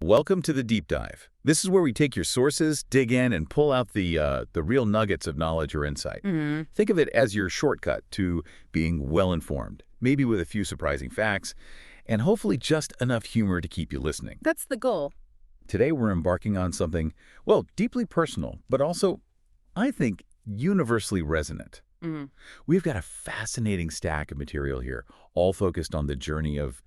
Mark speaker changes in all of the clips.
Speaker 1: Welcome to the Deep Dive. This is where we take your sources, dig in, and pull out the real nuggets of knowledge or insight. Think of it as your shortcut to being well-informed, maybe with a few surprising facts, and hopefully just enough humor to keep you listening.
Speaker 2: That's the goal.
Speaker 1: Today we're embarking on something, well, deeply personal, but also, I think, universally resonant. We've got a fascinating stack of material here, all focused on the journey of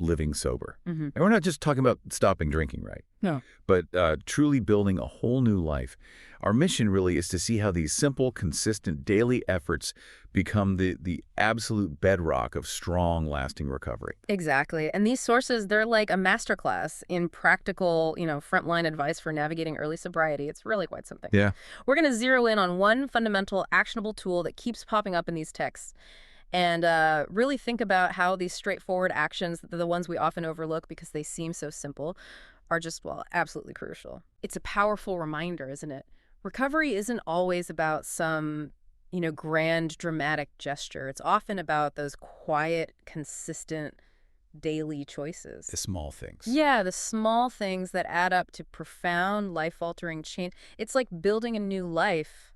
Speaker 1: living sober. And we're not just talking about stopping drinking, right?
Speaker 2: No.
Speaker 1: But truly building a whole new life. Our mission really is to see how these simple, consistent daily efforts become the absolute bedrock of strong, lasting recovery.
Speaker 2: Exactly. And these sources, they're like a masterclass in practical, frontline advice for navigating early sobriety. It's really quite something.
Speaker 1: Yeah.
Speaker 2: We're going to zero in on one fundamental, actionable tool that keeps popping up in these texts. And really think about how these straightforward actions, the ones we often overlook because they seem so simple, are just, well, absolutely crucial. It's a powerful reminder, isn't it? Recovery isn't always about some, grand, dramatic gesture. It's often about those quiet, consistent, daily choices.
Speaker 1: The small things.
Speaker 2: Yeah, the small things that add up to profound, life-altering change. It's like building a new life.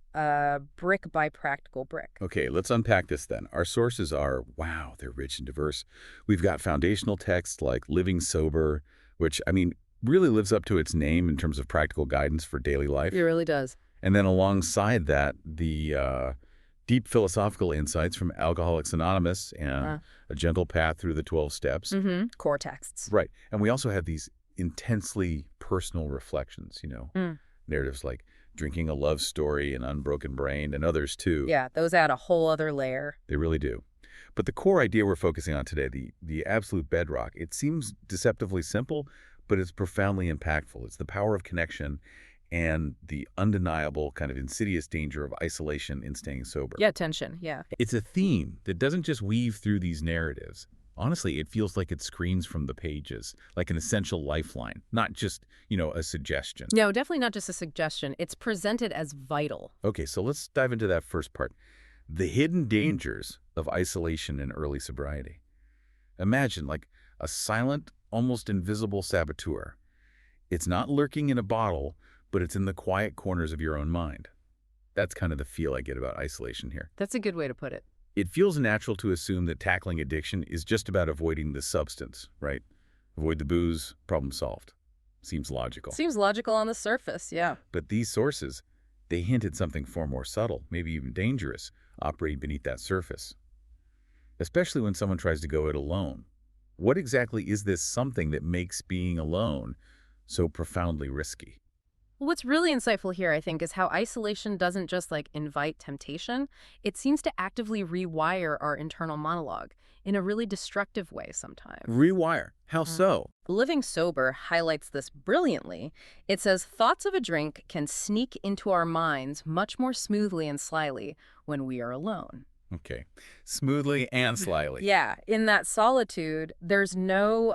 Speaker 2: Brick by practical brick.
Speaker 1: Okay, let's unpack this then. Our sources are, wow, they're rich and diverse. We've got foundational texts like Living Sober, which, really lives up to its name in terms of practical guidance for daily life.
Speaker 2: It really does.
Speaker 1: And then alongside that, the deep philosophical insights from Alcoholics Anonymous and A Gentle Path Through the 12 Steps.
Speaker 2: Core texts.
Speaker 1: Right. And we also have these intensely personal reflections, narratives like Drinking a Love Story and Unbroken Brain, and others too.
Speaker 2: Yeah, those add a whole other layer.
Speaker 1: They really do. But the core idea we're focusing on today, the absolute bedrock, it seems deceptively simple, but it's profoundly impactful. It's the power of connection and the undeniable kind of insidious danger of isolation in staying sober.
Speaker 2: Yeah, tension, yeah.
Speaker 1: It's a theme that doesn't just weave through these narratives. Honestly, it feels like it screams from the pages, like an essential lifeline, not just, a suggestion.
Speaker 2: No, definitely not just a suggestion. It's presented as vital.
Speaker 1: Okay, so let's dive into that first part. The hidden dangers of isolation in early sobriety. Imagine like a silent, almost invisible saboteur. It's not lurking in a bottle, but it's in the quiet corners of your own mind. That's kind of the feel I get about isolation here.
Speaker 2: That's a good way to put it.
Speaker 1: It feels natural to assume that tackling addiction is just about avoiding the substance, right? Avoid the booze, problem solved. Seems logical.
Speaker 2: Seems logical on the surface, yeah.
Speaker 1: But these sources, they hint at something far more subtle, maybe even dangerous, operating beneath that surface. Especially when someone tries to go it alone. What exactly is this something that makes being alone so profoundly risky?
Speaker 2: What's really insightful here, I think, is how isolation doesn't just invite temptation. It seems to actively rewire our internal monologue in a really destructive way sometimes.
Speaker 1: Rewire? How so?
Speaker 2: Living Sober highlights this brilliantly. It says thoughts of a drink can sneak into our minds much more smoothly and slyly when we are alone.
Speaker 1: Okay. Smoothly and slyly.
Speaker 2: Yeah. In that solitude, there's no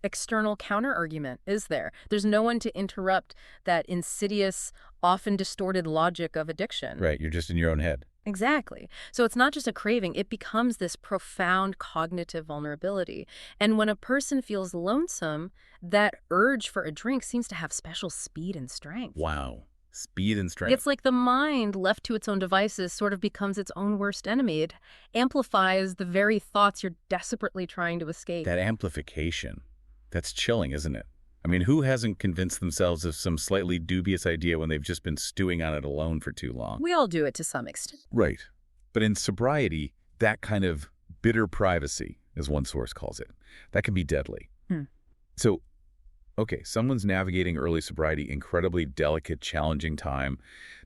Speaker 2: external counter-argument, is there? There's no one to interrupt that insidious, often distorted logic of addiction.
Speaker 1: Right. You're just in your own head.
Speaker 2: Exactly. So it's not just a craving. It becomes this profound cognitive vulnerability. And when a person feels lonesome, that urge for a drink seems to have special speed and strength.
Speaker 1: Wow. Speed and strength.
Speaker 2: It's like the mind, left to its own devices, sort of becomes its own worst enemy. It amplifies the very thoughts you're desperately trying to escape.
Speaker 1: That amplification, that's chilling, isn't it? Who hasn't convinced themselves of some slightly dubious idea when they've just been stewing on it alone for too long?
Speaker 2: We all do it to some extent.
Speaker 1: Right. But in sobriety, that kind of bitter privacy, as one source calls it, that can be deadly. So, okay, someone's navigating early sobriety, incredibly delicate, challenging time.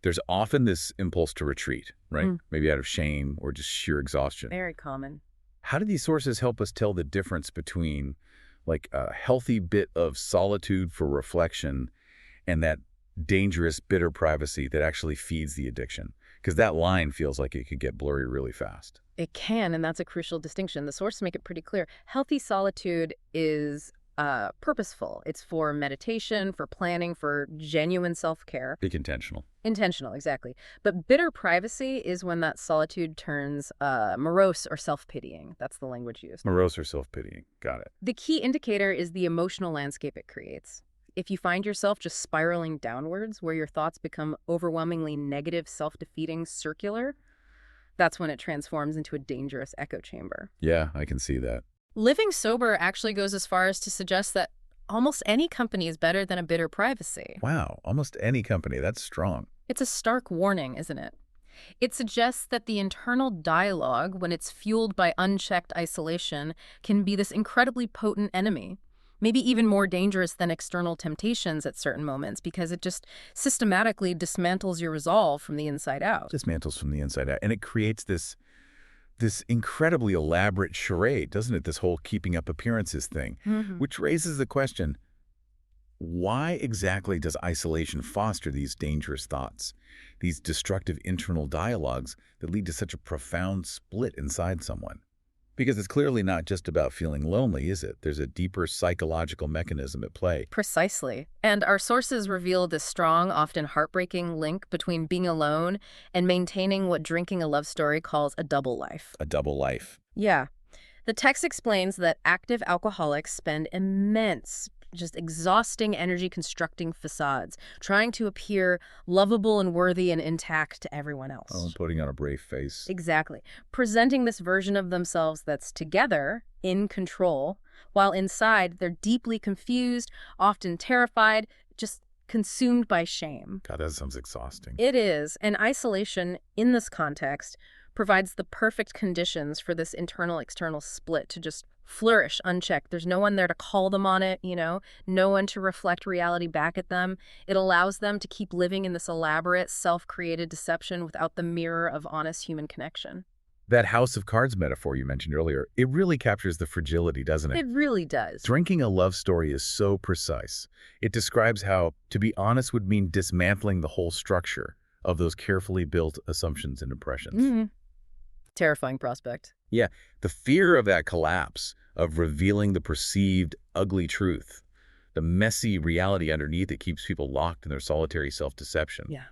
Speaker 1: There's often this impulse to retreat, right? Maybe out of shame or just sheer exhaustion.
Speaker 2: Very common.
Speaker 1: How do these sources help us tell the difference between a healthy bit of solitude for reflection and that dangerous, bitter privacy that actually feeds the addiction? Because that line feels like it could get blurry really fast.
Speaker 2: It can, and that's a crucial distinction. The sources make it pretty clear. Healthy solitude is purposeful. It's for meditation, for planning, for genuine self-care.
Speaker 1: Big intentional.
Speaker 2: Intentional, exactly. But bitter privacy is when that solitude turns morose or self-pitying. That's the language used.
Speaker 1: Morose or self-pitying. Got it.
Speaker 2: The key indicator is the emotional landscape it creates. If you find yourself just spiraling downwards, where your thoughts become overwhelmingly negative, self-defeating, circular, that's when it transforms into a dangerous echo chamber.
Speaker 1: Yeah, I can see that.
Speaker 2: Living sober actually goes as far as to suggest that almost any company is better than a bitter privacy.
Speaker 1: Wow, almost any company. That's strong.
Speaker 2: It's a stark warning, isn't it? It suggests that the internal dialogue, when it's fueled by unchecked isolation, can be this incredibly potent enemy. Maybe even more dangerous than external temptations at certain moments, because it just systematically dismantles your resolve from the inside out.
Speaker 1: Dismantles from the inside out. And it creates this incredibly elaborate charade, doesn't it? This whole keeping up appearances thing, which raises the question, why exactly does isolation foster these dangerous thoughts, these destructive internal dialogues that lead to such a profound split inside someone? Because it's clearly not just about feeling lonely, is it? There's a deeper psychological mechanism at play.
Speaker 2: Precisely. And our sources reveal this strong, often heartbreaking link between being alone and maintaining what Drinking a Love Story calls a double life.
Speaker 1: A double life.
Speaker 2: Yeah. The text explains that active alcoholics spend immense, just exhausting energy constructing facades, trying to appear lovable and worthy and intact to everyone else.
Speaker 1: Oh, putting on a brave face.
Speaker 2: Exactly. Presenting this version of themselves that's together, in control, while inside they're deeply confused, often terrified, just consumed by shame.
Speaker 1: God, that sounds exhausting.
Speaker 2: It is, and isolation in this context provides the perfect conditions for this internal-external split to just flourish unchecked. There's no one there to call them on it, no one to reflect reality back at them. It allows them to keep living in this elaborate, self-created deception without the mirror of honest human connection.
Speaker 1: That house of cards metaphor you mentioned earlier, it really captures the fragility, doesn't it?
Speaker 2: It really does.
Speaker 1: Drinking a Love Story is so precise. It describes how, to be honest, would mean dismantling the whole structure of those carefully built assumptions and impressions.
Speaker 2: Terrifying prospect.
Speaker 1: Yeah, the fear of that collapse, of revealing the perceived ugly truth, the messy reality underneath it keeps people locked in their solitary self-deception.
Speaker 2: Yeah.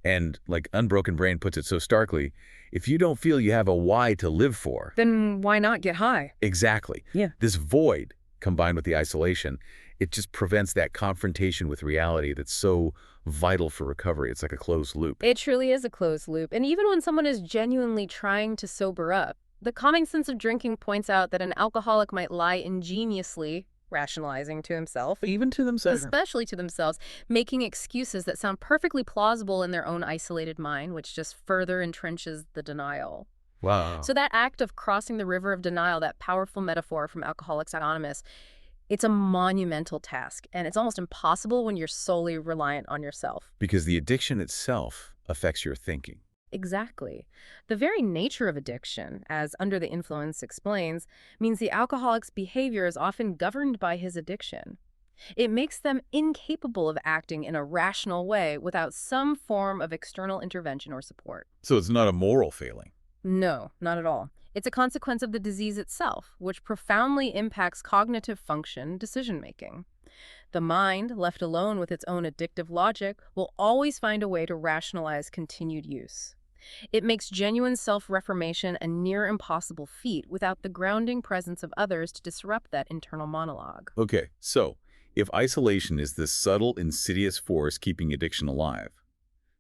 Speaker 1: And like Unbroken Brain puts it so starkly, if you don't feel you have a why to live for,
Speaker 2: then why not get high?
Speaker 1: Exactly.
Speaker 2: Yeah.
Speaker 1: This void, combined with the isolation, it just prevents that confrontation with reality that's so vital for recovery. It's like a closed loop.
Speaker 2: It truly is a closed loop. And even when someone is genuinely trying to sober up, the calming sense of drinking points out that an alcoholic might lie ingeniously, rationalizing to himself,
Speaker 1: Even to themselves.
Speaker 2: especially to themselves, making excuses that sound perfectly plausible in their own isolated mind, which just further entrenches the denial.
Speaker 1: Wow.
Speaker 2: So that act of crossing the river of denial, that powerful metaphor from Alcoholics Anonymous, it's a monumental task, and it's almost impossible when you're solely reliant on yourself.
Speaker 1: Because the addiction itself affects your thinking.
Speaker 2: Exactly. The very nature of addiction, as Under the Influence explains, means the alcoholic's behavior is often governed by his addiction. It makes them incapable of acting in a rational way without some form of external intervention or support.
Speaker 1: So it's not a moral failing.
Speaker 2: No, not at all. It's a consequence of the disease itself, which profoundly impacts cognitive function, decision-making. The mind, left alone with its own addictive logic, will always find a way to rationalize continued use. It makes genuine self-reformation a near impossible feat without the grounding presence of others to disrupt that internal monologue.
Speaker 1: Okay, so if isolation is this subtle, insidious force keeping addiction alive,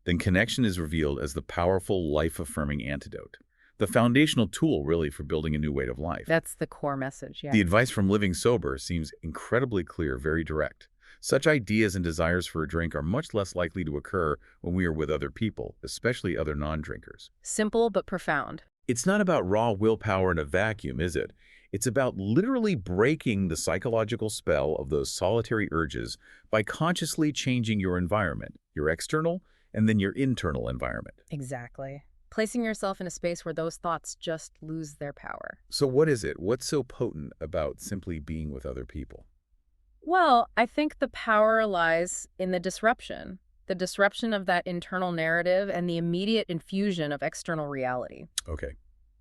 Speaker 1: then connection is revealed as the powerful, life-affirming antidote. The foundational tool, really, for building a new way of life.
Speaker 2: That's the core message, yeah.
Speaker 1: The advice from Living Sober seems incredibly clear, very direct. Such ideas and desires for a drink are much less likely to occur when we are with other people, especially other non-drinkers.
Speaker 2: Simple but profound.
Speaker 1: It's not about raw willpower in a vacuum, is it? It's about literally breaking the psychological spell of those solitary urges by consciously changing your environment, your external and then your internal environment.
Speaker 2: Exactly. Placing yourself in a space where those thoughts just lose their power.
Speaker 1: So what is it? What's so potent about simply being with other people?
Speaker 2: Well, I think the power lies in the disruption of that internal narrative and the immediate infusion of external reality.
Speaker 1: Okay,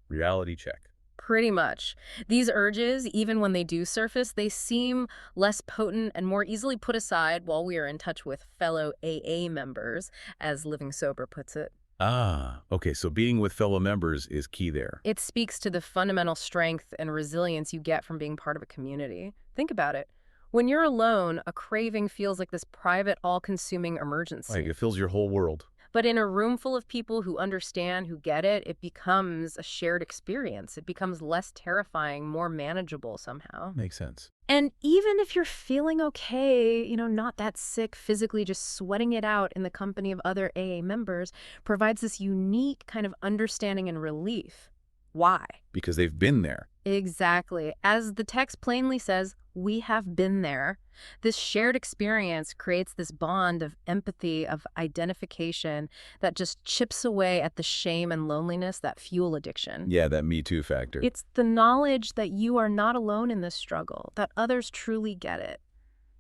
Speaker 1: reality check.
Speaker 2: Pretty much. These urges, even when they do surface, they seem less potent and more easily put aside while we are in touch with fellow AA members, as Living Sober puts it.
Speaker 1: Ah, okay, so being with fellow members is key there.
Speaker 2: It speaks to the fundamental strength and resilience you get from being part of a community. Think about it. When you're alone, a craving feels like this private, all-consuming emergency.
Speaker 1: Like it fills your whole world.
Speaker 2: But in a room full of people who understand, who get it, it becomes a shared experience. It becomes less terrifying, more manageable somehow.
Speaker 1: Makes sense.
Speaker 2: And even if you're feeling okay, not that sick physically, just sweating it out in the company of other AA members provides this unique kind of understanding and relief. Why?
Speaker 1: Because they've been there.
Speaker 2: Exactly. As the text plainly says, we have been there. This shared experience creates this bond of empathy, of identification that just chips away at the shame and loneliness that fuel addiction.
Speaker 1: Yeah, that Me Too factor.
Speaker 2: It's the knowledge that you are not alone in this struggle, that others truly get it.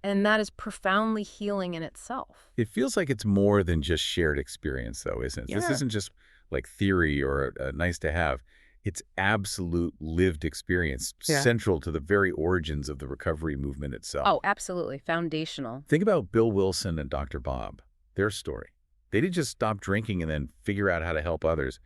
Speaker 2: And that is profoundly healing in itself.
Speaker 1: It feels like it's more than just shared experience, though, isn't it?
Speaker 2: Yeah.
Speaker 1: This isn't just like theory or nice to have. It's absolute lived experience, central to the very origins of the recovery movement itself.
Speaker 2: Oh, absolutely. Foundational.
Speaker 1: Think about Bill Wilson and Dr. Bob, their story. They didn't just stop drinking and then figure out how to help others.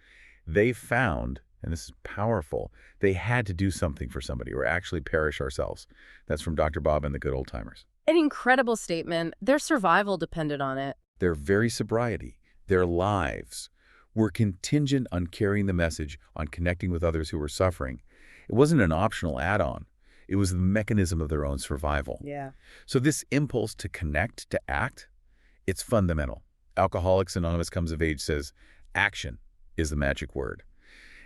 Speaker 1: They found, and this is powerful, they had to do something for somebody or actually perish ourselves. That's from Dr. Bob and the Good Old Timers.
Speaker 2: An incredible statement. Their survival depended on it.
Speaker 1: Their very sobriety, their lives, were contingent on carrying the message, on connecting with others who were suffering. It wasn't an optional add-on. It was the mechanism of their own survival.
Speaker 2: Yeah.
Speaker 1: So this impulse to connect, to act, it's fundamental. Alcoholics Anonymous Comes of Age says, action is the magic word.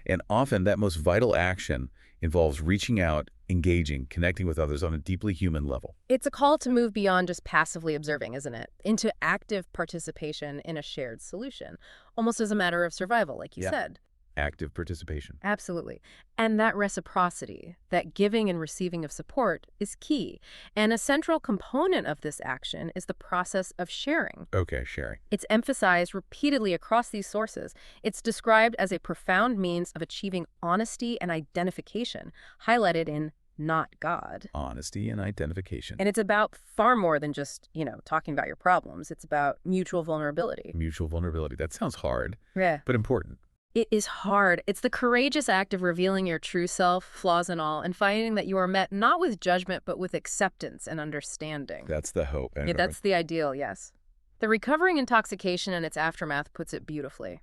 Speaker 1: And often that most vital action involves reaching out, engaging, connecting with others on a deeply human level.
Speaker 2: It's a call to move beyond just passively observing, isn't it? Into active participation in a shared solution, almost as a matter of survival, like you said.
Speaker 1: Active participation.
Speaker 2: Absolutely. And that reciprocity, that giving and receiving of support is key. And a central component of this action is the process of sharing.
Speaker 1: Okay, sharing.
Speaker 2: It's emphasized repeatedly across these sources. It's described as a profound means of achieving honesty and identification, highlighted in Not God.
Speaker 1: Honesty and identification.
Speaker 2: And it's about far more than just, talking about your problems. It's about mutual vulnerability.
Speaker 1: Mutual vulnerability. That sounds hard,
Speaker 2: Yeah.
Speaker 1: but important.
Speaker 2: It is hard. It's the courageous act of revealing your true self, flaws and all, and finding that you are met not with judgment, but with acceptance and understanding.
Speaker 1: That's the hope.
Speaker 2: Yeah, that's the ideal, yes. The Recovering Intoxication and its Aftermath puts it beautifully.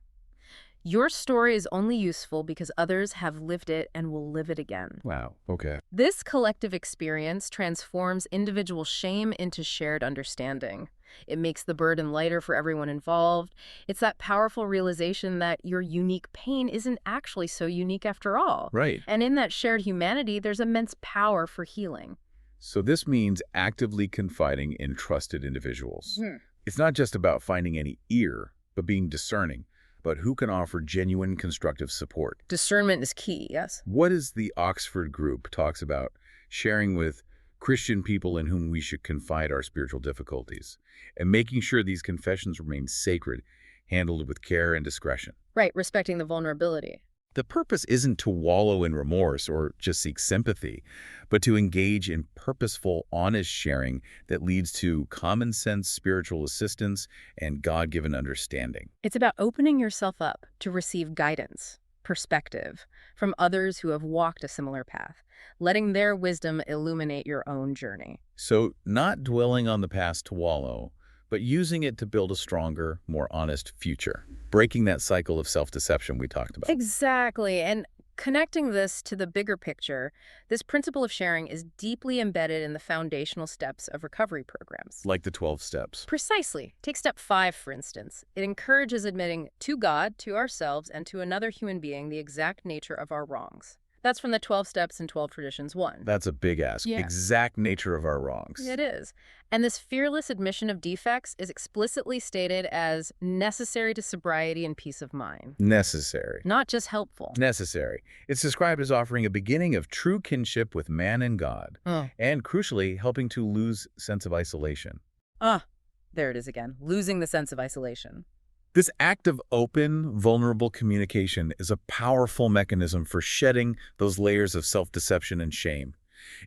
Speaker 2: Your story is only useful because others have lived it and will live it again.
Speaker 1: Wow, okay.
Speaker 2: This collective experience transforms individual shame into shared understanding. It makes the burden lighter for everyone involved. It's that powerful realization that your unique pain isn't actually so unique after all.
Speaker 1: Right.
Speaker 2: And in that shared humanity, there's immense power for healing.
Speaker 1: So this means actively confiding in trusted individuals. It's not just about finding any ear, but being discerning, but who can offer genuine constructive support.
Speaker 2: Discernment is key, yes?
Speaker 1: What is the Oxford group talks about sharing with Christian people in whom we should confide our spiritual difficulties, and making sure these confessions remain sacred, handled with care and discretion.
Speaker 2: Right, respecting the vulnerability.
Speaker 1: The purpose isn't to wallow in remorse or just seek sympathy, but to engage in purposeful, honest sharing that leads to common sense spiritual assistance and God-given understanding.
Speaker 2: It's about opening yourself up to receive guidance, perspective from others who have walked a similar path, letting their wisdom illuminate your own journey.
Speaker 1: So not dwelling on the past to wallow, but using it to build a stronger, more honest future, breaking that cycle of self-deception we talked about.
Speaker 2: Exactly. And connecting this to the bigger picture, this principle of sharing is deeply embedded in the foundational steps of recovery programs.
Speaker 1: Like the 12 steps.
Speaker 2: Precisely. Take step 5, for instance. It encourages admitting to God, to ourselves, and to another human being the exact nature of our wrongs. That's from the 12 Steps and 12 Traditions 1.
Speaker 1: That's a big ask.
Speaker 2: Yeah.
Speaker 1: Exact nature of our wrongs.
Speaker 2: It is. And this fearless admission of defects is explicitly stated as necessary to sobriety and peace of mind.
Speaker 1: Necessary.
Speaker 2: Not just helpful.
Speaker 1: Necessary. It's described as offering a beginning of true kinship with man and God, and crucially, helping to lose sense of isolation.
Speaker 2: There it is again. Losing the sense of isolation.
Speaker 1: This act of open, vulnerable communication is a powerful mechanism for shedding those layers of self-deception and shame.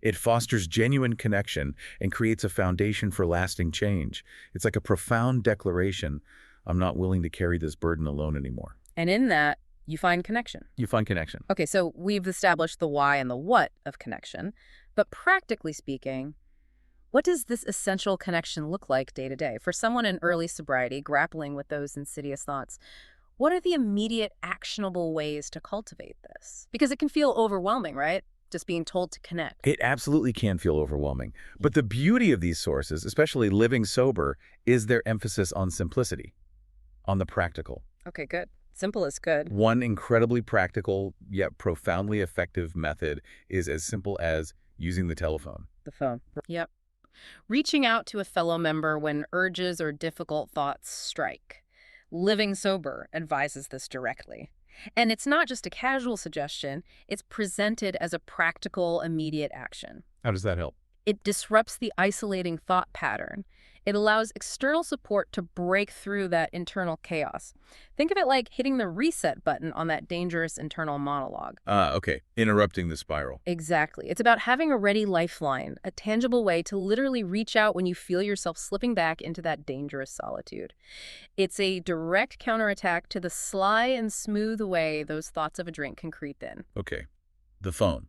Speaker 1: It fosters genuine connection and creates a foundation for lasting change. It's like a profound declaration, I'm not willing to carry this burden alone anymore.
Speaker 2: And in that, you find connection.
Speaker 1: You find connection.
Speaker 2: Okay, so we've established the why and the what of connection, but practically speaking, What does this essential connection look like day to day? For someone in early sobriety grappling with those insidious thoughts, what are the immediate actionable ways to cultivate this? Because it can feel overwhelming, right? Just being told to connect.
Speaker 1: It absolutely can feel overwhelming. But the beauty of these sources, especially living sober, is their emphasis on simplicity, on the practical.
Speaker 2: Okay, good. Simple is good.
Speaker 1: One incredibly practical yet profoundly effective method is as simple as using the telephone.
Speaker 2: The phone. Yep. Reaching out to a fellow member when urges or difficult thoughts strike. Living Sober advises this directly. And it's not just a casual suggestion, it's presented as a practical, immediate action.
Speaker 1: How does that help?
Speaker 2: It disrupts the isolating thought pattern. It allows external support to break through that internal chaos. Think of it like hitting the reset button on that dangerous internal monologue.
Speaker 1: Okay. Interrupting the spiral.
Speaker 2: Exactly. It's about having a ready lifeline, a tangible way to literally reach out when you feel yourself slipping back into that dangerous solitude. It's a direct counterattack to the sly and smooth way those thoughts of a drink can creep in.
Speaker 1: Okay. The phone.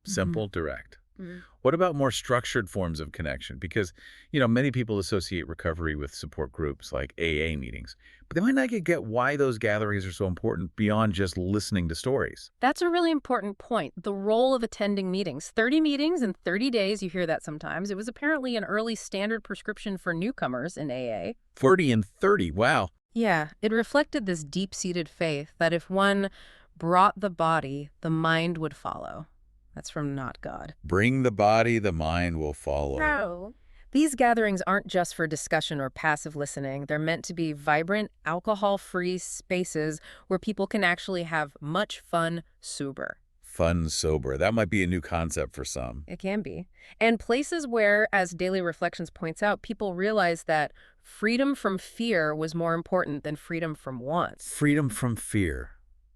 Speaker 1: Simple, direct.
Speaker 2: Mhm.
Speaker 1: What about more structured forms of connection? Because, many people associate recovery with support groups like AA meetings, but they might not get why those gatherings are so important beyond just listening to stories.
Speaker 2: That's a really important point. The role of attending meetings. 30 meetings in 30 days, you hear that sometimes. It was apparently an early standard prescription for newcomers in AA.
Speaker 1: 40 and 30, wow.
Speaker 2: Yeah, it reflected this deep-seated faith that if one brought the body, the mind would follow. That's from Not God.
Speaker 1: Bring the body, the mind will follow.
Speaker 2: No. These gatherings aren't just for discussion or passive listening. They're meant to be vibrant, alcohol-free spaces where people can actually have much fun sober.
Speaker 1: Fun, sober. That might be a new concept for some.
Speaker 2: It can be. And places where, as Daily Reflections points out, people realize that freedom from fear was more important than freedom from want.
Speaker 1: Freedom from fear.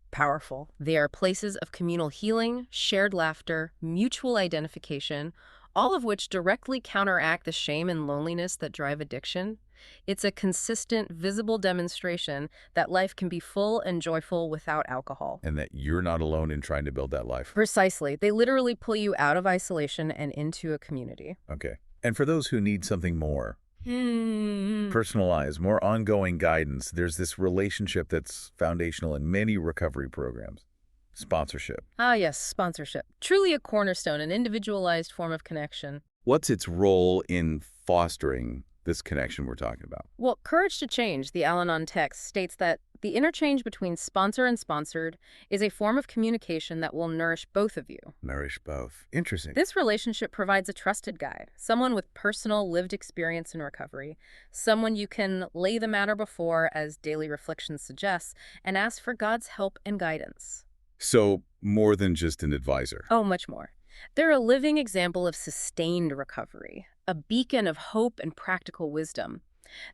Speaker 2: Powerful. They are places of communal healing, shared laughter, mutual identification, all of which directly counteract the shame and loneliness that drive addiction. It's a consistent, visible demonstration that life can be full and joyful without alcohol.
Speaker 1: And that you're not alone in trying to build that life.
Speaker 2: Precisely. They literally pull you out of isolation and into a community.
Speaker 1: Okay. And for those who need something more, personalized, more ongoing guidance, there's this relationship that's foundational in many recovery programs. Sponsorship.
Speaker 2: Ah, yes, sponsorship. Truly a cornerstone, an individualized form of connection.
Speaker 1: What's its role in fostering this connection we're talking about?
Speaker 2: Well, Courage to Change, the Al-Anon text, states that the interchange between sponsor and sponsored is a form of communication that will nourish both of you.
Speaker 1: Nourish both. Interesting.
Speaker 2: This relationship provides a trusted guide, someone with personal lived experience in recovery, someone you can lay the matter before, as Daily Reflections suggests, and ask for God's help and guidance.
Speaker 1: So, more than just an advisor.
Speaker 2: Oh, much more. They're a living example of sustained recovery, a beacon of hope and practical wisdom.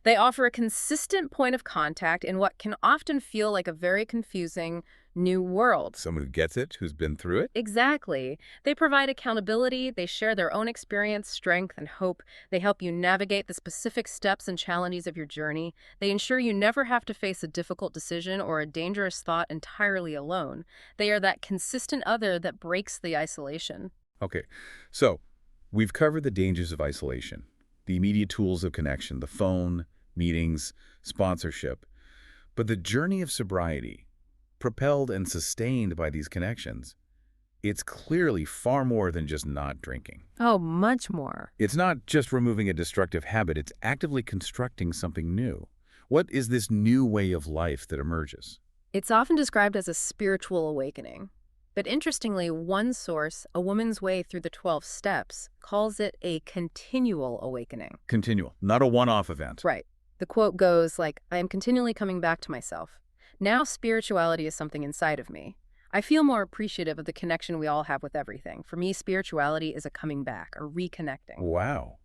Speaker 2: They offer a consistent point of contact in what can often feel like a very confusing new world.
Speaker 1: Someone who gets it, who's been through it?
Speaker 2: Exactly. They provide accountability, they share their own experience, strength, and hope. They help you navigate the specific steps and challenges of your journey. They ensure you never have to face a difficult decision or a dangerous thought entirely alone. They are that consistent other that breaks the isolation.
Speaker 1: Okay, so we've covered the dangers of isolation, the immediate tools of connection, the phone, meetings, sponsorship. But the journey of sobriety, propelled and sustained by these connections, it's clearly far more than just not drinking.
Speaker 2: Oh, much more.
Speaker 1: It's not just removing a destructive habit, it's actively constructing something new. What is this new way of life that emerges?
Speaker 2: It's often described as a spiritual awakening. But interestingly, one source, A Woman's Way Through the 12 Steps, calls it a continual awakening.
Speaker 1: Continual, not a one-off event.
Speaker 2: Right. The quote goes like, I am continually coming back to myself. Now spirituality is something inside of me. I feel more appreciative of the connection we all have with everything. For me, spirituality is a coming back, a reconnecting.
Speaker 1: Wow.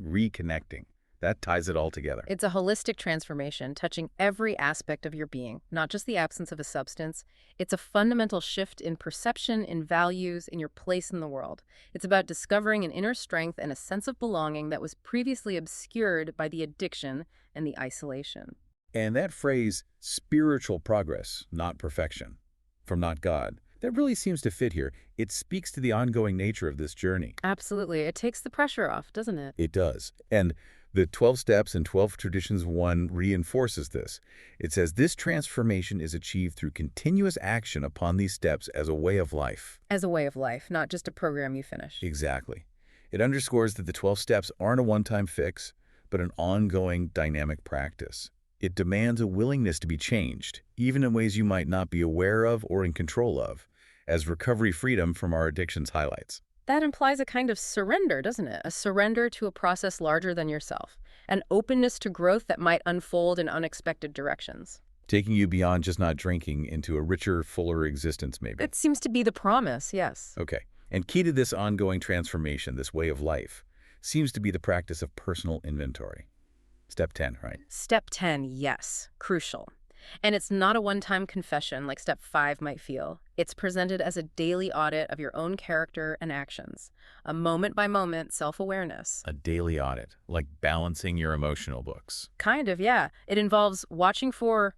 Speaker 1: Reconnecting. That ties it all together.
Speaker 2: It's a holistic transformation touching every aspect of your being, not just the absence of a substance. It's a fundamental shift in perception, in values, in your place in the world. It's about discovering an inner strength and a sense of belonging that was previously obscured by the addiction and the isolation.
Speaker 1: And that phrase, spiritual progress, not perfection, from Not God, That really seems to fit here. It speaks to the ongoing nature of this journey.
Speaker 2: Absolutely. It takes the pressure off, doesn't it?
Speaker 1: It does. And the 12 Steps and 12 Traditions 1 reinforces this. It says this transformation is achieved through continuous action upon these steps as a way of life.
Speaker 2: As a way of life, not just a program you finish.
Speaker 1: Exactly. It underscores that the 12 steps aren't a one-time fix, but an ongoing dynamic practice. It demands a willingness to be changed, even in ways you might not be aware of or in control of, as recovery freedom from our addictions highlights.
Speaker 2: That implies a kind of surrender, doesn't it? A surrender to a process larger than yourself. An openness to growth that might unfold in unexpected directions.
Speaker 1: Taking you beyond just not drinking into a richer, fuller existence, maybe.
Speaker 2: It seems to be the promise, yes.
Speaker 1: Okay. And key to this ongoing transformation, this way of life, seems to be the practice of personal inventory. Step 10, right?
Speaker 2: Step 10, yes. Crucial. And it's not a one-time confession like Step 5 might feel. It's presented as a daily audit of your own character and actions. A moment-by-moment self-awareness.
Speaker 1: A daily audit, like balancing your emotional books.
Speaker 2: Kind of, yeah. It involves watching for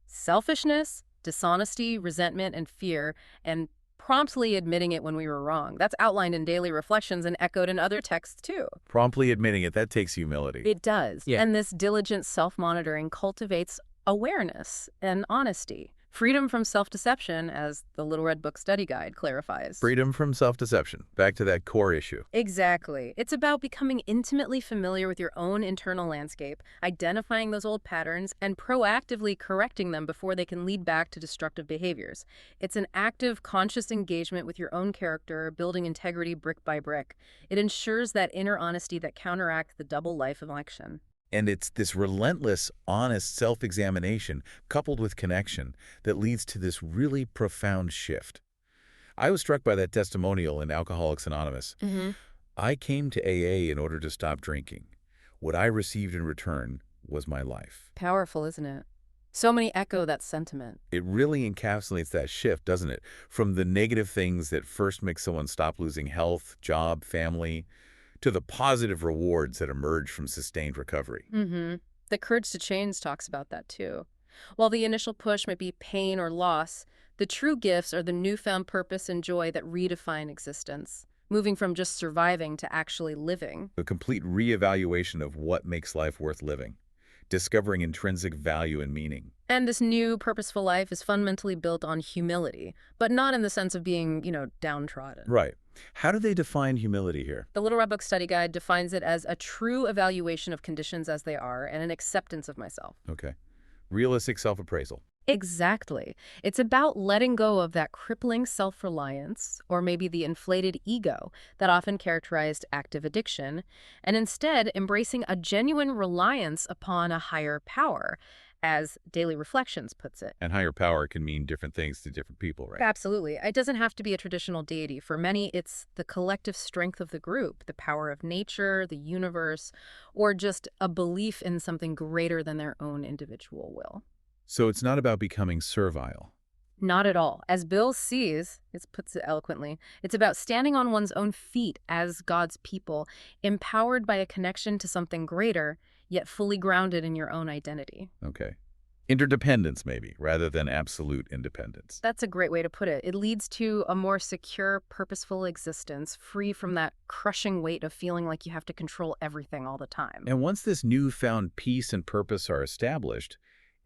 Speaker 2: selfishness, dishonesty, resentment, and fear, and promptly admitting it when we were wrong. That's outlined in daily reflections and echoed in other texts, too.
Speaker 1: Promptly admitting it, that takes humility.
Speaker 2: It does.
Speaker 1: Yeah.
Speaker 2: And this diligent self-monitoring cultivates awareness and honesty. Freedom from self-deception, as the Little Red Book Study Guide clarifies.
Speaker 1: Freedom from self-deception. Back to that core issue.
Speaker 2: Exactly. It's about becoming intimately familiar with your own internal landscape, identifying those old patterns, and proactively correcting them before they can lead back to destructive behaviors. It's an active, conscious engagement with your own character, building integrity brick by brick. It ensures that inner honesty that counteracts the double life of action.
Speaker 1: And it's this relentless, honest self-examination coupled with connection that leads to this really profound shift. I was struck by that testimonial in Alcoholics Anonymous. I came to AA in order to stop drinking. What I received in return was my life.
Speaker 2: Powerful, isn't it? So many echo that sentiment.
Speaker 1: It really encapsulates that shift, doesn't it? From the negative things that first make someone stop losing health, job, family, to the positive rewards that emerge from sustained recovery.
Speaker 2: The Courage to Change talks about that too. While the initial push might be pain or loss, the true gifts are the newfound purpose and joy that redefine existence, moving from just surviving to actually living.
Speaker 1: A complete reevaluation of what makes life worth living, discovering intrinsic value and meaning.
Speaker 2: And this new purposeful life is fundamentally built on humility, but not in the sense of being, downtrodden.
Speaker 1: Right. How do they define humility here?
Speaker 2: The Little Red Book Study Guide defines it as a true evaluation of conditions as they are and an acceptance of myself.
Speaker 1: Okay. Realistic self-appraisal.
Speaker 2: Exactly. It's about letting go of that crippling self-reliance, or maybe the inflated ego that often characterized active addiction, and instead embracing a genuine reliance upon a higher power, as Daily Reflections puts it.
Speaker 1: And higher power can mean different things to different people, right?
Speaker 2: Absolutely. It doesn't have to be a traditional deity. For many, it's the collective strength of the group, the power of nature, the universe, or just a belief in something greater than their own individual will.
Speaker 1: So it's not about becoming servile.
Speaker 2: Not at all. As Bill sees, it puts it eloquently, it's about standing on one's own feet as God's people, empowered by a connection to something greater, yet fully grounded in your own identity.
Speaker 1: Okay. Interdependence, maybe, rather than absolute independence.
Speaker 2: That's a great way to put it. It leads to a more secure, purposeful existence, free from that crushing weight of feeling like you have to control everything all the time.
Speaker 1: And once this newfound peace and purpose are established,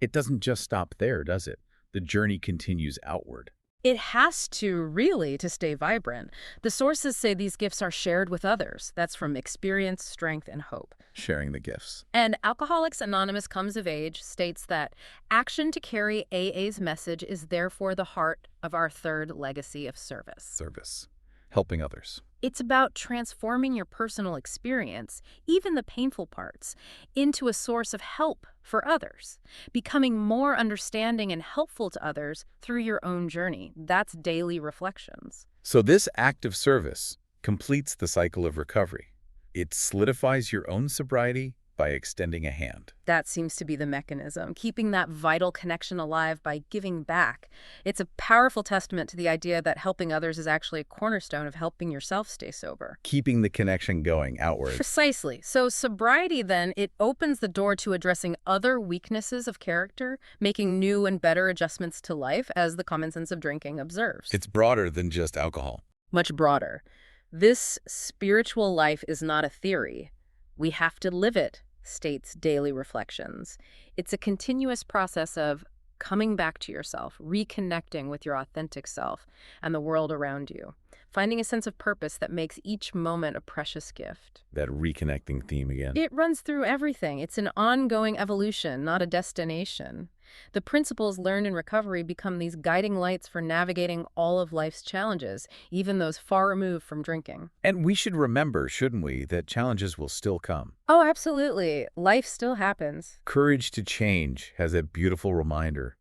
Speaker 1: it doesn't just stop there, does it? The journey continues outward.
Speaker 2: It has to, really, to stay vibrant. The sources say these gifts are shared with others. That's from experience, strength, and hope.
Speaker 1: Sharing the gifts.
Speaker 2: And Alcoholics Anonymous Comes of Age states that action to carry AA's message is therefore the heart of our third legacy of service.
Speaker 1: Service. Helping others.
Speaker 2: It's about transforming your personal experience, even the painful parts, into a source of help for others, becoming more understanding and helpful to others through your own journey. That's Daily Reflections.
Speaker 1: So this act of service completes the cycle of recovery. It solidifies your own sobriety by extending a hand.
Speaker 2: That seems to be the mechanism, keeping that vital connection alive by giving back. It's a powerful testament to the idea that helping others is actually a cornerstone of helping yourself stay sober.
Speaker 1: Keeping the connection going outward.
Speaker 2: Precisely. So sobriety, then, it opens the door to addressing other weaknesses of character, making new and better adjustments to life, as the common sense of drinking observes.
Speaker 1: It's broader than just alcohol.
Speaker 2: Much broader. This spiritual life is not a theory. We have to live it, states Daily Reflections. It's a continuous process of coming back to yourself, reconnecting with your authentic self and the world around you, finding a sense of purpose that makes each moment a precious gift.
Speaker 1: That reconnecting theme again.
Speaker 2: It runs through everything. It's an ongoing evolution, not a destination. The principles learned in recovery become these guiding lights for navigating all of life's challenges, even those far removed from drinking.
Speaker 1: And we should remember, shouldn't we, that challenges will still come.
Speaker 2: Oh, absolutely. Life still happens.
Speaker 1: Courage to change has a beautiful reminder.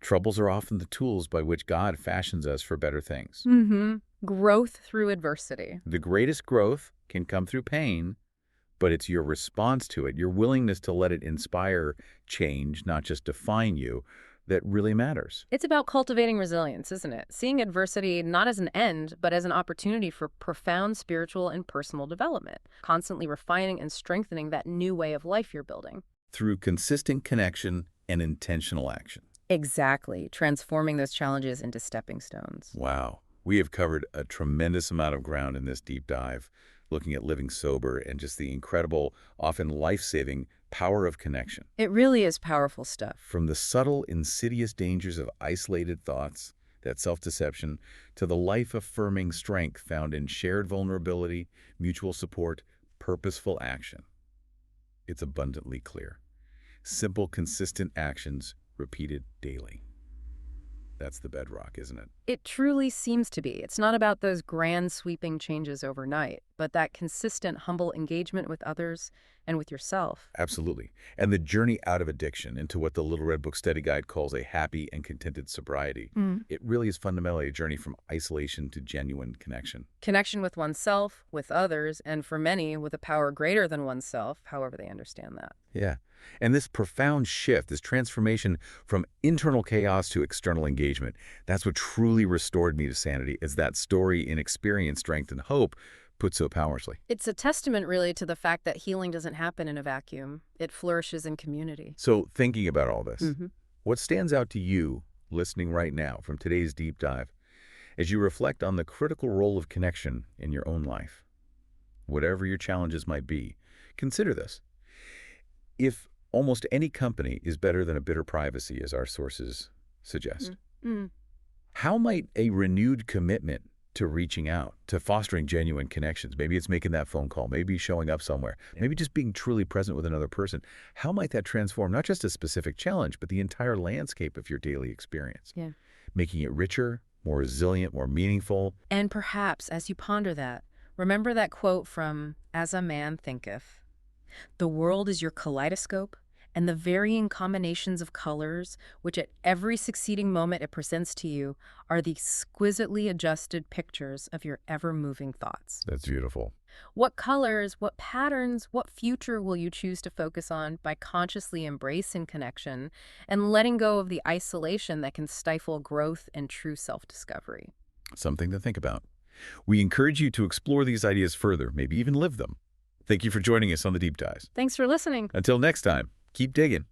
Speaker 1: Troubles are often the tools by which God fashions us for better things.
Speaker 2: Growth through adversity.
Speaker 1: The greatest growth can come through pain, but it's your response to it, your willingness to let it inspire change, not just define you, that really matters.
Speaker 2: It's about cultivating resilience, isn't it? Seeing adversity not as an end, but as an opportunity for profound spiritual and personal development, constantly refining and strengthening that new way of life you're building.
Speaker 1: Through consistent connection and intentional action.
Speaker 2: Exactly. Transforming those challenges into stepping stones.
Speaker 1: Wow. We have covered a tremendous amount of ground in this deep dive, looking at living sober and just the incredible, often life-saving power of connection.
Speaker 2: It really is powerful stuff.
Speaker 1: From the subtle, insidious dangers of isolated thoughts, that self-deception, to the life-affirming strength found in shared vulnerability, mutual support, purposeful action. It's abundantly clear. Simple, consistent actions repeated daily. That's the bedrock, isn't it?
Speaker 2: It truly seems to be. It's not about those grand sweeping changes overnight, but that consistent, humble engagement with others and with yourself.
Speaker 1: Absolutely. And the journey out of addiction into what the Little Red Book Study Guide calls a happy and contented sobriety. It really is fundamentally a journey from isolation to genuine connection.
Speaker 2: Connection with oneself, with others, and for many, with a power greater than oneself, however they understand that.
Speaker 1: Yeah. And this profound shift, this transformation from internal chaos to external engagement, that's what truly restored me to sanity, is that story in experience, strength, and hope put so powerfully.
Speaker 2: It's a testament, really, to the fact that healing doesn't happen in a vacuum. It flourishes in community.
Speaker 1: So thinking about all this, what stands out to you listening right now from today's deep dive as you reflect on the critical role of connection in your own life? Whatever your challenges might be, consider this. If almost any company is better than a bitter privacy, as our sources suggest, how might a renewed commitment to reaching out, to fostering genuine connections, maybe it's making that phone call, maybe showing up somewhere, maybe just being truly present with another person, how might that transform not just a specific challenge, but the entire landscape of your daily experience? Making it richer, more resilient, more meaningful.
Speaker 2: And perhaps, as you ponder that, remember that quote from As a Man Thinketh. The world is your kaleidoscope, and the varying combinations of colors, which at every succeeding moment it presents to you, are the exquisitely adjusted pictures of your ever-moving thoughts.
Speaker 1: That's beautiful.
Speaker 2: What colors, what patterns, what future will you choose to focus on by consciously embracing connection and letting go of the isolation that can stifle growth and true self-discovery?
Speaker 1: Something to think about. We encourage you to explore these ideas further, maybe even live them. Thank you for joining us on the Deep Dives.
Speaker 2: Thanks for listening.
Speaker 1: Until next time, keep digging.